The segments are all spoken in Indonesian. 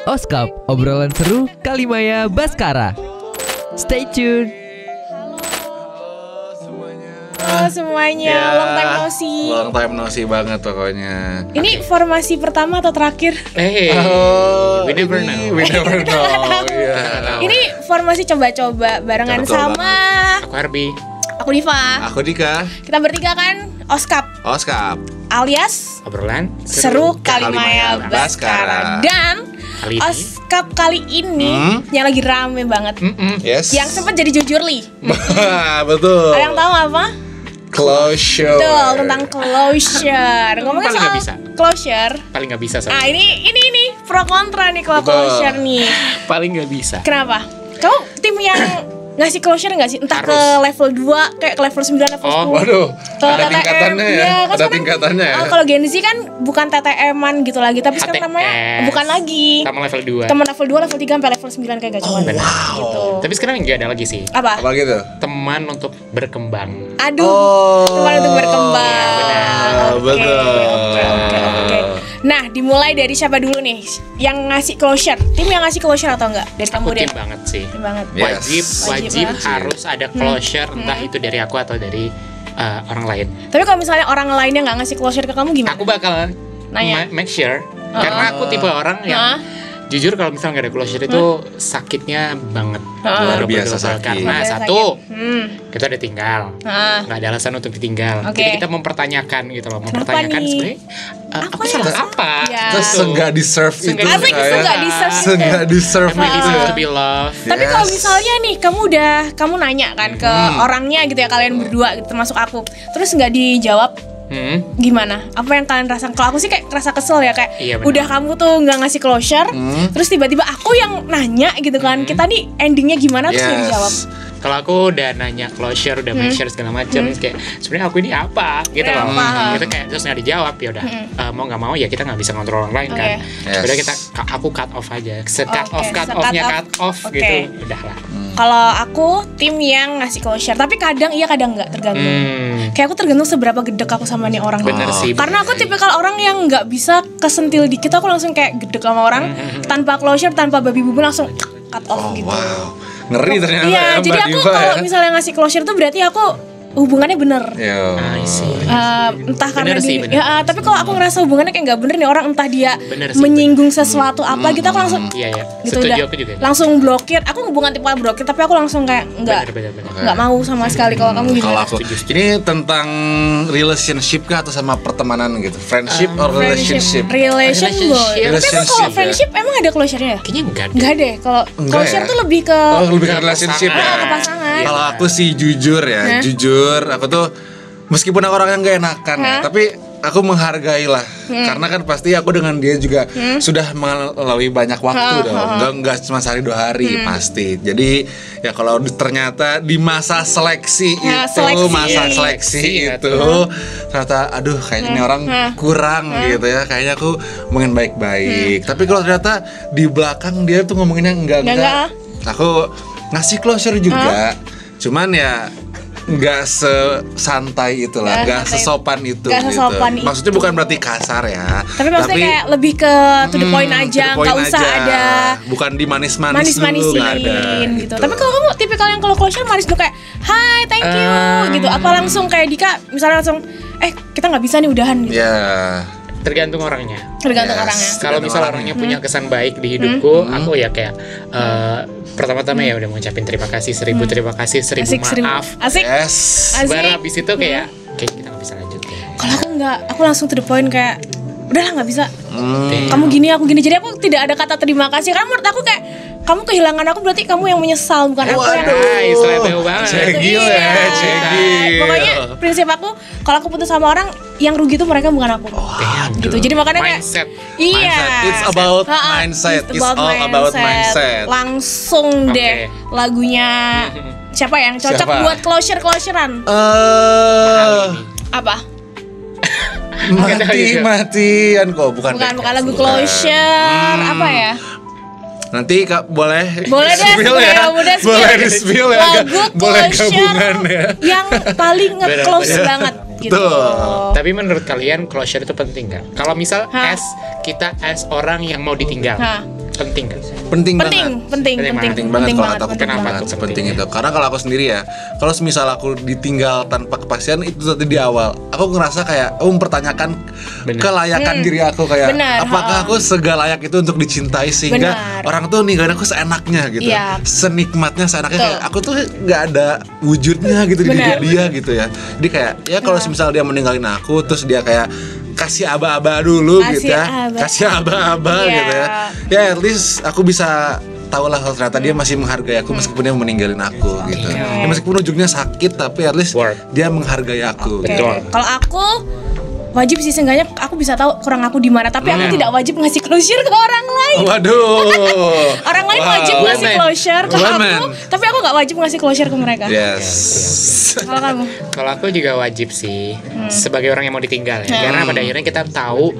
Oskap, obrolan seru Kalimaya Baskara. Stay tune. Halo semuanya, long time no see. Long time no see banget pokoknya. Ini formasi pertama atau terakhir? We never know. Yeah. Ini formasi coba-coba barengan Betul sama Aku Harbi. aku Diva. Aku Dika. Kita bertiga kan Oskap Oskap. alias Obrolan seru Kalimaya Kalimaya Baskara. Baskara. Dan Kali ini. Oskap kali ini yang lagi rame banget. Yes. Yang sempat jadi jujur li. Betul. Ada yang tahu apa? Closure. Betul, tentang closure. Ngomongin Paling soal nggak bisa. closure. Paling nggak bisa Ah, soalnya. ini pro kontra nih kalau Betul. closure nih. Paling nggak bisa. Kenapa? Kamu tim yang ngasih closure nggak sih? Entah ke Harus. level 2, kayak ke level 9, level 10. Waduh, Ke ada TTM. tingkatannya ya. Iya, kan Ada sekarang, tingkatannya ya. Kalau Gen Z kan bukan TTM-an gitu lagi, tapi sekarang namanya HTS. bukan lagi. Sama level 2. Teman level 2, level 3 sampai level 9 kayak gacuan. Gitu. Tapi sekarang nggak ada lagi sih. Apa? Apa gitu? Teman untuk berkembang. Aduh, teman untuk berkembang. Iya, Oke, betul. oke. Nah, dimulai dari siapa dulu nih? Yang ngasih closure. Tim yang ngasih closure atau enggak? Dari kamu Aku deh. tim banget sih. Tim banget. Yes. Wajib Wajib. harus ada closure, entah itu dari aku atau dari orang lain. Tapi kalau misalnya orang lainnya nggak ngasih closure ke kamu gimana? Aku bakal Nanya. make sure, karena aku tipe orang yang jujur kalau misalnya nggak ada closure itu sakitnya banget. Luar Double-double. biasa sakit. Karena Luar biasa satu, sakit. kita udah tinggal, Heeh. nggak ada alasan untuk ditinggal. Oke. Jadi kita mempertanyakan gitu loh, mempertanyakan nih? sebenarnya aku Apa salah ya? apa? Ya. Terus Gitu. seenggak deserve itu. Seenggak Asik, kayak. seenggak deserve itu. Seenggak deserve Am I itu. deserve to be loved? Tapi Yes. kalau misalnya nih kamu nanya kan ke orangnya gitu ya, kalian berdua gitu, termasuk aku, terus nggak dijawab, gimana? Apa yang kalian rasa? Kalau aku sih kayak rasa kesel ya, kayak Iya, benar. udah kamu tuh nggak ngasih closure, terus tiba-tiba aku yang nanya gitu kan, kita nih endingnya gimana terus nggak dijawab. Kalau aku udah nanya closure, udah make sure segala macam, kayak sebenarnya aku ini apa gitu Ya, loh. paham. Gitu kayak terus nggak dijawab, ya udah mau nggak mau ya kita nggak bisa kontrol orang lain kan. Yes. Udah aku cut off aja, cut Oke, cut se-cut offnya off. cut off Oke. gitu, udah lah. Kalau aku tim yang ngasih closure, tapi kadang iya kadang nggak, tergantung. Kayak aku tergantung seberapa gedek aku sama nih orang. Bener sih. Karena aku tipikal orang yang nggak bisa kesentil dikit, aku langsung kayak gedek sama orang tanpa closure, tanpa babi bubu, langsung cut off Oh, gitu. wow. Ngeri ternyata Iya, ya, jadi Mbak aku Diva kalau ya. misalnya ngasih closure tuh berarti aku hubungannya bener. Yo. I see. Entah karena Bener sih, dia, bener. ya, tapi kalau aku ngerasa hubungannya kayak nggak bener nih orang, entah dia Bener sih, menyinggung sesuatu apa gitu, aku langsung Iya ya, gitu setuju udah aku juga. langsung blokir. Aku bukan tipe blokir, tapi aku langsung kayak Bener. nggak mau sama sekali. Kalau kamu Kalau gimana? aku ini tentang relationship kah atau sama pertemanan gitu? Friendship or relationship? Relationship. Tapi emang Relationship, kalau ya. friendship emang ada closure-nya? Kayaknya enggak deh. Enggak deh. Kalau Enggak closure ya? tuh lebih ke Oh, lebih ke relationship pasangan. ya. ke pasangan. Iya. Kalau aku sih jujur ya, jujur aku tuh meskipun aku orang yang gak enakan ya, tapi aku menghargai lah. Karena kan pasti aku dengan dia juga sudah melalui banyak waktu dong. Enggak cuma sehari 2 hari pasti. Jadi ya kalau ternyata di masa seleksi Ya, itu, seleksi. masa seleksi itu ternyata aduh kayaknya ini orang kurang gitu ya. Kayaknya aku ngomongin baik-baik. Tapi kalau ternyata di belakang dia tuh ngomonginnya enggak. Aku ngasih closure juga. Cuman ya nggak sesantai itulah, nggak sesopan itu. Nggak sesopan gitu. itu. Maksudnya bukan berarti kasar ya. Tapi maksudnya kayak lebih ke to the point aja, to the point nggak usah aja. ada Bukan dimanis-manis dulu, manis-manisin nggak ada. gitu. Tapi kalau kamu tipikal yang kalau closure manis dulu kayak hi, thank you gitu. Apa langsung kayak Dika misalnya langsung kita nggak bisa nih udahan gitu. Ya. Tergantung orangnya. Tergantung Yes. orangnya. Kalau misal orangnya punya kesan baik di hidupku, aku ya kayak pertama-tama ya udah mengucapin terima kasih 1000 terima kasih 1000 Asik, seribu. maaf. Asik. Yes. Asik. Baru habis itu kayak kita nggak bisa lanjut deh. Kalau aku nggak, aku langsung to the point kayak udahlah nggak bisa. Hmm. Kamu gini, aku gini. Jadi aku tidak ada kata terima kasih. Karena menurut aku kayak kamu kehilangan aku berarti kamu yang menyesal, bukan aku yang. Nice, level banget. Cegil ya, Iya. cegil. Pokoknya prinsip aku kalau aku putus sama orang yang rugi itu mereka bukan aku. Gitu. Jadi makanya kayak Mindset. iya. Mindset. It's about Ha-ha. mindset. It's about all about mindset. Langsung deh lagunya siapa yang cocok Siapa? buat closurean? Apa? Mati-matian kok, bukan Bukan lagu closure. Apa ya? Nanti Kak boleh Boleh deh, spill ya. udah spill. Boleh di spill ya. Lagu Boleh closure gabungan ya. yang paling nge-close banget gitu. Betul. Tapi menurut kalian closure itu penting nggak? Kalau misal Hah? kita as orang yang mau ditinggal, Hah. penting kan? Penting banget kalau kata aku, penting banget sepenting itu. Karena kalau aku sendiri ya, kalau misal aku ditinggal tanpa kepastian itu tadi di awal, aku ngerasa kayak mempertanyakan kelayakan diri aku, kayak apakah aku segalayak itu untuk dicintai sehingga orang tuh ninggalin aku seenaknya gitu, senikmatnya seenaknya, kayak aku tuh nggak ada wujudnya gitu di hidup dia gitu ya. Jadi kayak ya kalau misal dia meninggalin aku terus dia kayak kasih aba-aba dulu gitu ya, kasih aba-aba gitu ya. Ya at least aku bisa tahu lah kalau ternyata dia masih menghargai aku meskipun dia meninggalin aku gitu. Ya, meskipun ujungnya sakit tapi at least dia menghargai aku. Betul. Kalau aku wajib sih, seenggaknya aku bisa tahu kurang aku di mana, tapi aku tidak wajib ngasih closure ke orang lain. Waduh. Orang lain wajib ngasih closure ke aku, tapi aku nggak wajib ngasih closure ke mereka. Yes. Kalau kamu? Kalau aku juga wajib sih, sebagai orang yang mau ditinggal ya. Karena pada akhirnya kita tahu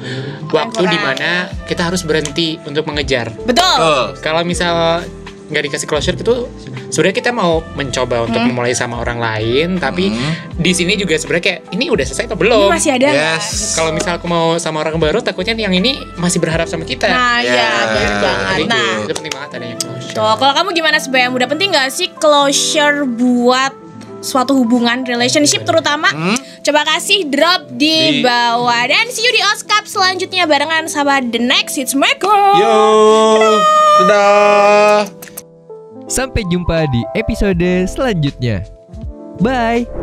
waktu di mana kita harus berhenti untuk mengejar. Betul. Kalau misal nggak dikasih closure gitu, sebenarnya kita mau mencoba untuk memulai sama orang lain, tapi di sini juga sebenarnya kayak ini udah selesai atau belum? Ini masih ada. Yes. Kalau misal aku mau sama orang baru, takutnya yang ini masih berharap sama kita. Nah, ya, benar banget. Jadi Nah, itu penting banget adanya closure. tuh, kalau kamu gimana sebagai muda, penting nggak sih closure buat suatu hubungan, relationship terutama? Coba kasih drop di bawah. Dan see you di Oscap selanjutnya barengan sama The Next Hits Maker. Yo. Dadah. Sampai jumpa di episode selanjutnya. Bye.